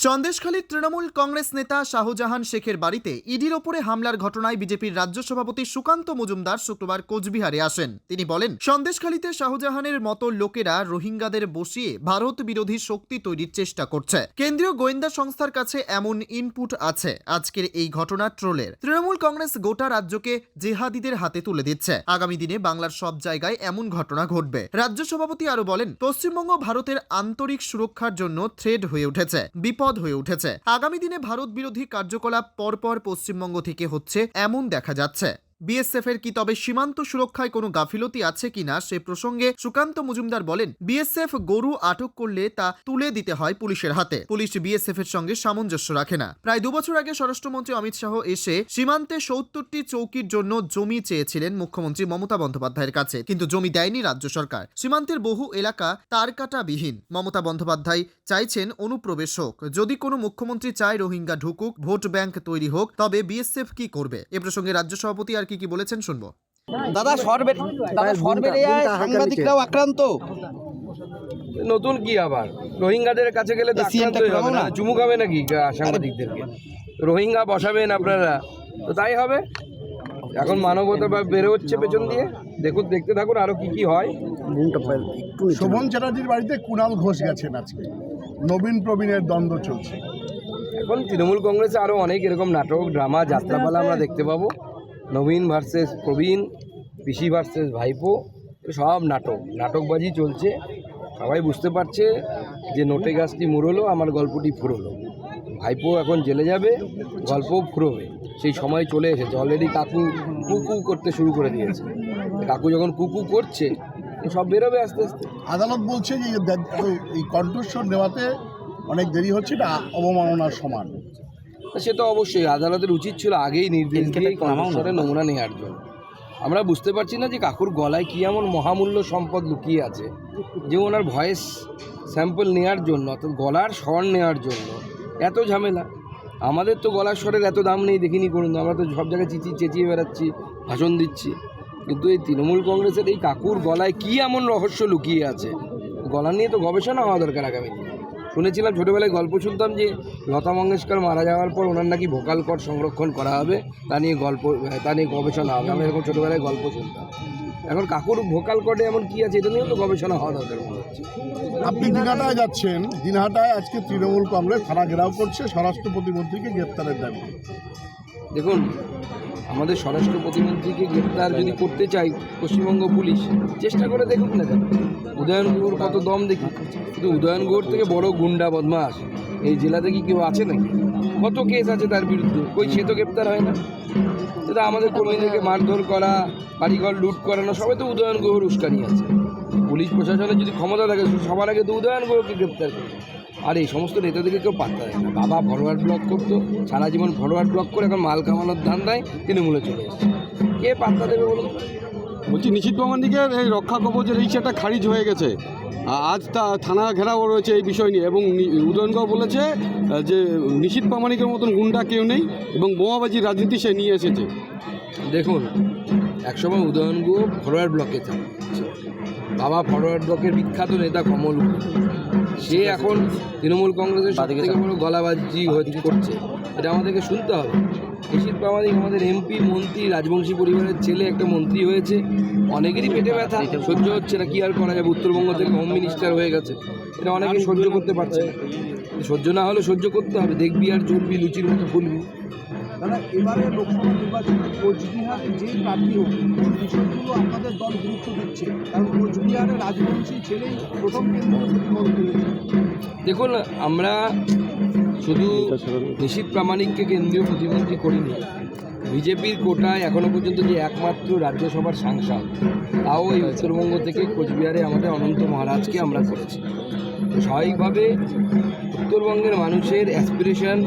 সন্দেশখালীর তৃণমূল কংগ্রেস নেতা শাহজাহান শেখের বাড়িতে ইডির ওপরে হামলার ঘটনায় বিজেপির রাজ্য সভাপতি সুকান্ত মজুমদার শুক্রবার কোচবিহারে আসেন। তিনি বলেন, সন্দেশখালীতে শাহজাহানের মতো লোকেরা রোহিঙ্গাদের বসিয়ে ভারত বিরোধী শক্তি তৈরির চেষ্টা করছে। কেন্দ্রীয় গোয়েন্দা সংস্থার কাছে এমন ইনপুট আছে। আজকের এই ঘটনা ট্রোলের। তৃণমূল কংগ্রেস গোটা রাজ্যকে জেহাদিদের হাতে তুলে দিচ্ছে। আগামী দিনে বাংলার সব জায়গায় এমন ঘটনা ঘটবে। রাজ্য সভাপতি আরো বলেন, পশ্চিমবঙ্গ ভারতের আন্তরিক সুরক্ষার জন্য থ্রেড হয়ে উঠেছে, বিপদ হয়ে উঠেছে। আগামী দিনে ভারত বিরোধী কার্যকলাপ পরপর পশ্চিমবঙ্গ থেকে হচ্ছে এমন দেখা যাচ্ছে। বিএসএফ এর কি তবে সীমান্ত সুরক্ষায় কোনো গাফিলতি আছে কিনা সে প্রসঙ্গে সুকান্ত মজুমদার বলেন, বিএসএফ গরু আটক করলে তা তুলে দিতে হয় পুলিশের হাতে। পুলিশ বিএসএফ এর সঙ্গে সামঞ্জস্য রাখে না। প্রায় 2 বছর আগে স্বরাষ্ট্রমন্ত্রী অমিত শাহ এসে সীমান্তে 70টি চৌকির জন্য জমি চেয়েছিলেন মুখ্যমন্ত্রী মমতা বন্দ্যোপাধ্যায়ের কাছে, কিন্তু জমি দেয়নি রাজ্য সরকার। সীমান্তের বহু এলাকা তারকাটাবিহীন। মমতা বন্দ্যোপাধ্যায় চাইছেন অনুপ্রবেশ হোক। যদি কোনো মুখ্যমন্ত্রী চায় রোহিঙ্গা ঢুকুক, ভোট ব্যাংক তৈরি হোক, তবে বিএসএফ কি করবে? এ প্রসঙ্গে রাজ্য সভাপতি আর কি বলেছেন শুনবো। দাদা সাংবাদিকরাও আক্রান্ত। নতুন কি আবার রোহিঙ্গাদের কাছে গেলে চুমু খাবে নাকি সাংবাদিকদেরকে? রোহিঙ্গা বসাবেন আপনারা, তো তাই হবে। এখন মানবতা বেড়ে হচ্ছে পেছন দিয়ে। দেখতে থাকুন আরো কি কি হয়। শোভন চ্যাটার্জির বাড়িতে কুণাল ঘোষ গেছেন আজকে। নবীন প্রবীণের দ্বন্দ্ব চলছে। এখন তৃণমূল কংগ্রেসে আরো অনেক এরকম নাটক, ড্রামা, যাত্রাপালা আমরা দেখতে পাবো। নবীন ভার্সেস প্রবীণ, পিসি ভার্সেস ভাইপো, সব নাটকবাজি চলছে। সবাই বুঝতে পারছে যে নোটে গাছটি মুড়লো, আমার গল্পটি ফুরলো। ভাইপো এখন জেলে যাবে, গল্পও ফুরোবে। সেই সময় চলে এসেছে। অলরেডি কাকু কুকু করতে শুরু করে দিয়েছে। কাকু যখন কুকু করছে, সব বেরোবে আস্তে আস্তে। আদালত বলছে যে এই কণ্ঠস্বর নেওয়াতে অনেক দেরি হচ্ছে, এটা অবমাননার সমান। সে তো অবশ্যই আদালতের উচিত ছিল আগেই নির্দেশ দিয়ে কণ্ঠস্বরে নমুনা নেওয়ার জন্য। আমরা বুঝতে পারছি না যে কাকুর গলায় কী এমন মহামূল্য সম্পদ লুকিয়ে আছে যে ওনার ভয়েস স্যাম্পল নেওয়ার জন্য, অর্থাৎ গলার স্বর নেওয়ার জন্য এত ঝামেলা। আমাদের তো গলার স্বরের এত দাম নেই, দেখিনি করুন। আমরা তো সব জায়গায় চেঁচিয়ে বেড়াচ্ছি, ভাষণ দিচ্ছি। কিন্তু এই তৃণমূল কংগ্রেসের এই কাকুর গলায় কী এমন রহস্য লুকিয়ে আছে, গলা নিয়ে তো গবেষণা হওয়া দরকার আগামী দিনে। শুনেছিলাম, ছোটোবেলায় গল্প শুনতাম যে লতা মঙ্গেশকর মারা যাওয়ার পর ওনার নাকি ভোকাল কর্ড সংরক্ষণ করা হবে, তা নিয়ে গবেষণা হবে। আমি এরকম ছোটোবেলায় গল্প শুনতাম। এখন কাকুর ভোকাল কর্ডে এমন কী আছে, এটা নিয়েও তো গবেষণা হওয়া দরকার মনে হচ্ছে। আপনি দিনহাটায় যাচ্ছেন। দিনহাটায় আজকে তৃণমূল কংগ্রেস থানা ঘেরাও করছে স্বরাষ্ট্র প্রতিমন্ত্রীকে গ্রেপ্তারের দাবি। দেখুন, আমাদের স্বরাষ্ট্র প্রতিমন্ত্রীকে গ্রেপ্তার যদি করতে চাই পশ্চিমবঙ্গ পুলিশ, চেষ্টা করে দেখুক না কেন। উদয়ন গুহর কত দম দেখি। কিন্তু উদয়ন গুহর থেকে বড় গুন্ডা বদমাশ এই জেলাতে কি কেউ আছে নাকি? কত কেস আছে তার বিরুদ্ধে, সে তো গ্রেপ্তার হয় না। সেটা আমাদের কর্মীদেরকে মারধর করা, বাড়িঘর লুট করানো, সবাই তো উদয়ন গুহর উস্কানি আছে। পুলিশ প্রশাসনের যদি ক্ষমতা থাকে, সবার আগে তো উদয়ন গুহকে গ্রেপ্তার করে। আর এই সমস্ত নেতাদেরকে কেউ পাত্তা দেয় না। বাবা ফরওয়ার্ড ব্লক করতো, সারা জীবন ফরওয়ার্ড ব্লক করে এখন মাল কামানোর ধান্দায় তৃণমূলে চলে এসেছে। কে পাত্তা দেবে বলুন? বলছি, নিশীথ প্রামাণিকের এই রক্ষা কবচের এই সেটা খারিজ হয়ে গেছে। আজ থানা ঘেরাও রয়েছে এই বিষয় নিয়ে, এবং উদয়নগর বলেছে যে নিশীথ প্রামাণিকের মতন গুন্ডা কেউ নেই এবং বোমাবাজির রাজনীতি সে নিয়ে এসেছে। দেখুন, একসময় উদয়ন গুহ ফরওয়ার্ড ব্লকে থাকে। বাবা ফরওয়ার্ড ব্লকের বিখ্যাত নেতা কমল, সে এখন তৃণমূল কংগ্রেসের সবথেকে বড় গলাবাজি করছে। এটা আমাদেরকে শুনতে হবে। নিশীথ প্রামাণিক আমাদের এমপি, মন্ত্রী, রাজবংশী পরিবারের ছেলে, একটা মন্ত্রী হয়েছে। অনেকেরই পেটে ব্যথা, সহ্য হচ্ছে না। কি আর করা যাবে? উত্তরবঙ্গ থেকে হোম মিনিস্টার হয়ে গেছে, এটা অনেকেই সহ্য করতে পারছে না। সহ্য না হলে সহ্য করতে হবে। দেখবি আর চলবি, লুচির মতো ফুলবি। দাদা, এবারে লোকসভা নির্বাচনে কোচবিহারে যে প্রার্থী হোক, বিষয়গুলো আপনাদের দল গুরুত্ব দিচ্ছে, কারণ কোচবিহারে রাজবংশী ছেলেই প্রথম কেন্দ্রীয় প্রতিমন্ত্রী হয়েছে। দেখুন, আমরা শুধু নিশীথ প্রামাণিককে কেন্দ্রীয় প্রতিমন্ত্রী করিনি। বিজেপির কোটায় এখনও পর্যন্ত যে একমাত্র রাজ্যসভার সাংসদ, তাও এই উত্তরবঙ্গ থেকে কোচবিহারে আমাদের অনন্ত মহারাজকে আমরা করেছি। স্বাভাবিকভাবে উত্তরবঙ্গের মানুষের অ্যাসপিরেশন,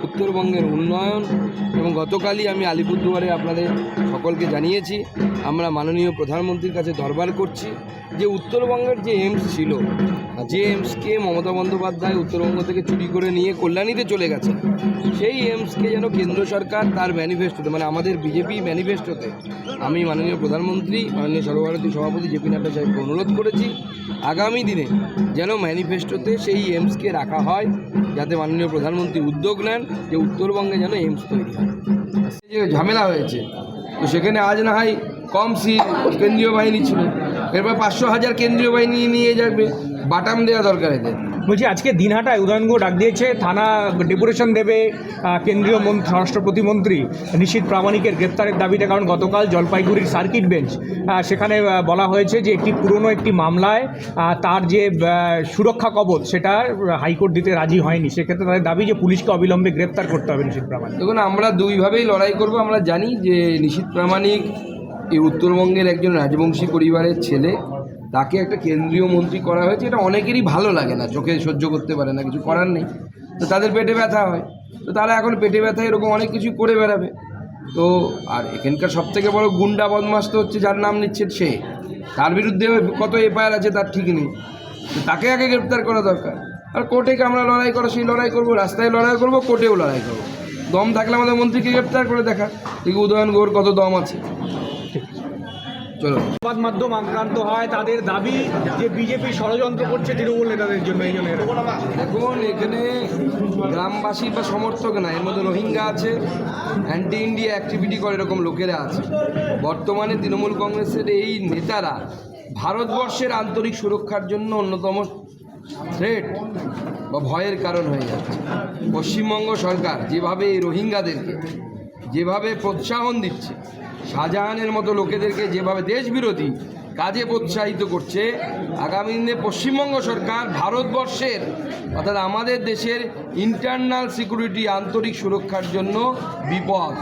উত্তরবঙ্গের উন্নয়ন, এবং গতকালই আমি আলিপুরদুয়ারে আপনাদের সকলকে জানিয়েছি, আমরা মাননীয় প্রধানমন্ত্রীর কাছে দরবার করছি যে উত্তরবঙ্গের যে এইমস ছিল যে এমসকে মমতা বন্দ্যোপাধ্যায় উত্তরবঙ্গ থেকে চুরি করে নিয়ে কল্যাণীতে চলে গেছে, সেই এমসকে যেন কেন্দ্র সরকার তার ম্যানিফেস্টোতে, মানে আমাদের বিজেপি ম্যানিফেস্টোতে, আমি মাননীয় প্রধানমন্ত্রী, মাননীয় সর্বভারতীয় সভাপতি জেপি নাড্ডা সাহেবকে অনুরোধ করেছি আগামী দিনে যেন ম্যানিফেস্টোতে সেই এমসকে রাখা হয়, যাতে মাননীয় প্রধানমন্ত্রী উদ্যোগ নেন যে উত্তরবঙ্গে যেন এইমস তৈরি হয়। যে ঝামেলা হয়েছে, তো সেখানে আজ না হয় কম কেন্দ্রীয় বাহিনী ছিল, এরপর 500,000 কেন্দ্রীয় বাহিনী নিয়ে যাবে, বাটাম দেওয়া দরকার এদের। বলছি আজকে দিনহাটায় উদয়নগঞ্জ ডাক দিয়েছে, থানা ডেপুটেশন দেবে কেন্দ্রীয় স্বরাষ্ট্র প্রতিমন্ত্রী নিশীথ প্রামাণিকের গ্রেপ্তারের দাবিতে, কারণ গতকাল জলপাইগুড়ির সার্কিট বেঞ্চ সেখানে বলা হয়েছে যে পুরনো একটি মামলায় তার যে সুরক্ষা কবচ সেটা হাইকোর্ট দিতে রাজি হয়নি, সেক্ষেত্রে তাদের দাবি যে পুলিশকে অবিলম্বে গ্রেপ্তার করতে হবে নিশীথ প্রামাণিক। দেখুন, আমরা দুইভাবেই লড়াই করব। আমরা জানি যে নিশীথ প্রামাণিক এই উত্তরবঙ্গের একজন রাজবংশী পরিবারের ছেলে, তাকে একটা কেন্দ্রীয় মন্ত্রী করা হয়েছে, এটা অনেকেরই ভালো লাগে না, চোখে সহ্য করতে পারে না, কিছু করার নেই, তো তাদের পেটে ব্যথা হয়, তো তারা এখন পেটে ব্যথা এরকম অনেক কিছু করে বেড়াবে। তো আর এখানকার সবথেকে বড় গুন্ডা বদমাস তো হচ্ছে যার নাম নিচ্ছে সে, তার বিরুদ্ধে কত এফআইআর আছে তার ঠিক নেই, তো তাকে আগে গ্রেপ্তার করা দরকার। আর কোর্টে আমরা লড়াই করো, সেই লড়াই করবো, রাস্তায় লড়াই করবো, কোর্টেও লড়াই করবো। দম থাকলে আমাদের মন্ত্রীকে গ্রেপ্তার করে দেখা, দেখি উদয়ন গৌর কত দম আছে। চলো। সংবাদ মাধ্যম আক্রান্ত হয়, তাদের দাবি যে বিজেপি ষড়যন্ত্র করছে তৃণমূল নেতাদের জন্য। এই জন্য দেখুন, এখানে গ্রামবাসী বা সমর্থক না, এর মধ্যে রোহিঙ্গা আছে, অ্যান্টি ইন্ডিয়া অ্যাক্টিভিটি করে এরকম লোকেরা আছে। বর্তমানে তৃণমূল কংগ্রেসের এই নেতারা ভারতবর্ষের আন্তরিক সুরক্ষার জন্য অন্যতম থ্রেট বা ভয়ের কারণ হয়ে যাচ্ছে। পশ্চিমবঙ্গ সরকার যেভাবে এই রোহিঙ্গাদেরকে যেভাবে প্রোৎসাহন দিচ্ছে, শাহজাহানের মতো লোকেদেরকে যেভাবে দেশবিরোধী কাজে প্রোৎসাহিত করছে, আগামী দিনে পশ্চিমবঙ্গ সরকার ভারতবর্ষের অর্থাৎ আমাদের দেশের ইন্টারনাল সিকিউরিটি আন্তরিক সুরক্ষার জন্য বিপদ।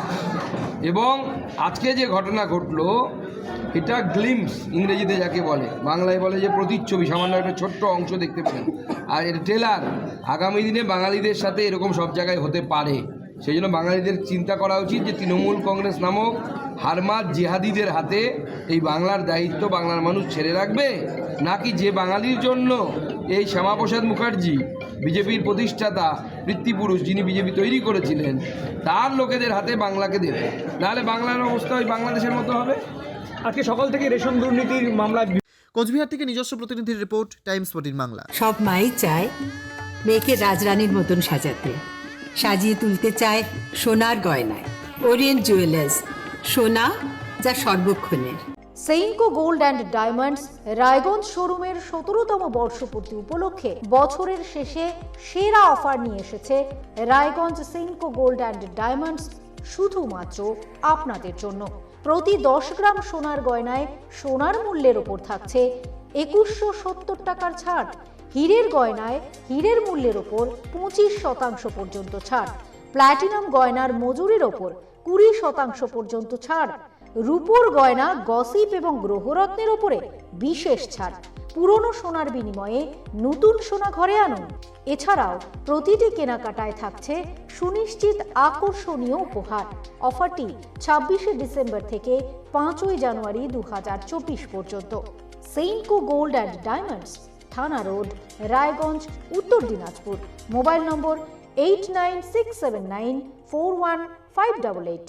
এবং আজকে যে ঘটনা ঘটলো, এটা গ্লিমস ইংরেজিতে যাকে বলে, বাংলায় বলে যে প্রতিচ্ছবি, সামান্য একটা ছোট্ট অংশ দেখতে পেলেন, আর এর ট্রেলার। আগামী দিনে বাঙালিদের সাথে এরকম সব জায়গায় হতে পারে, সেই জন্য বাঙালিদের চিন্তা করা উচিত যে তৃণমূল কংগ্রেস নামক হারমাদ জিহাদিদের হাতে এই বাংলার দায়িত্ব বাংলার মানুষ ছেড়ে রাখবে, নাকি যে বাঙালির জন্য এই শ্যামাপ্রসাদ মুখার্জি বিজেপির প্রতিষ্ঠাতা বৃত্তিপুরুষ, যিনি বিজেপি তৈরি করেছিলেন, তার লোকেদের হাতে বাংলাকে দেবে। নাহলে বাংলার অবস্থা ওই বাংলাদেশের মতো হবে। আজকে সকাল থেকে রেশন দুর্নীতির মামলা। কোচবিহার থেকে নিজস্ব প্রতিনিধির রিপোর্ট, টাইমস 14 বাংলা। সব মাই চায় মেয়েকে রাজরানীর মতন সাজাতে, সাজিয়ে তুলতে চায় সোনার গয়নায়। ওরিয়েন্ট জুয়েলার্স, সোনা যা সর্বক্ষণের। Senco gold and diamonds Raiganj শোরুমের 17তম বর্ষপূর্তি উপলক্ষে বছরের শেষে সেরা অফার নিয়ে এসেছে Raiganj Senco gold and diamonds, শুধুমাত্র আপনাদের জন্য। প্রতি 10 গ্রাম সোনার গয়নায় সোনার মূল্যের ওপর থাকছে 2170 টাকার ছাড়। হীরের গয়নায় হীরের মূল্যের ওপর 25% পর্যন্ত ছাড়। প্ল্যাটিনাম গয়নার মজুরির ওপর 20% পর্যন্ত ছাড়। রূপোর গয়না, গসিপ এবং গ্রহরত্নের ওপরে বিশেষ ছাড়। পুরনো সোনার বিনিময়ে নতুন সোনা ঘরে আনুন। এছাড়াও প্রতিটি কেনাকাটায় থাকছে সুনিশ্চিত আকর্ষণীয় উপহার। অফারটি 26শে ডিসেম্বর থেকে 5ই জানুয়ারি 2024 পর্যন্ত। সেইনকো গোল্ড অ্যান্ড ডায়মন্ডস, থানা রোড, রায়গঞ্জ, উত্তর দিনাজপুর। মোবাইল নম্বর 8967941588।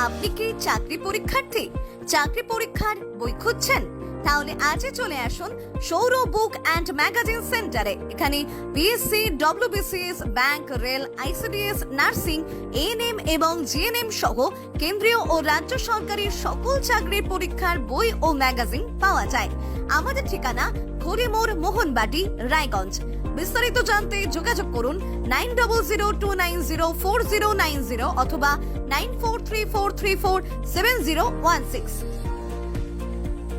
আপনি কি চাকরি পরীক্ষার্থী? চাকরি পরীক্ষার বই খুঁজছেন? তাহলে আজই চলে আসুন সৌরভ বুক অ্যান্ড ম্যাগাজিন সেন্টারে। এখানে BSc, WBCS, bank, rail, ICDS, nursing, ANM এবং জিএনএম সহ কেন্দ্রীয় ও রাজ্য সরকারি সকল চাকরির পরীক্ষার বই ও ম্যাগাজিন পাওয়া যায়। আমাদের ঠিকানা ঘড়িমোড়, মোহনবাটি, রায়গঞ্জ। বিস্তারিত জানতে যোগাযোগ করুন 9002904090 অথবা 9434347016।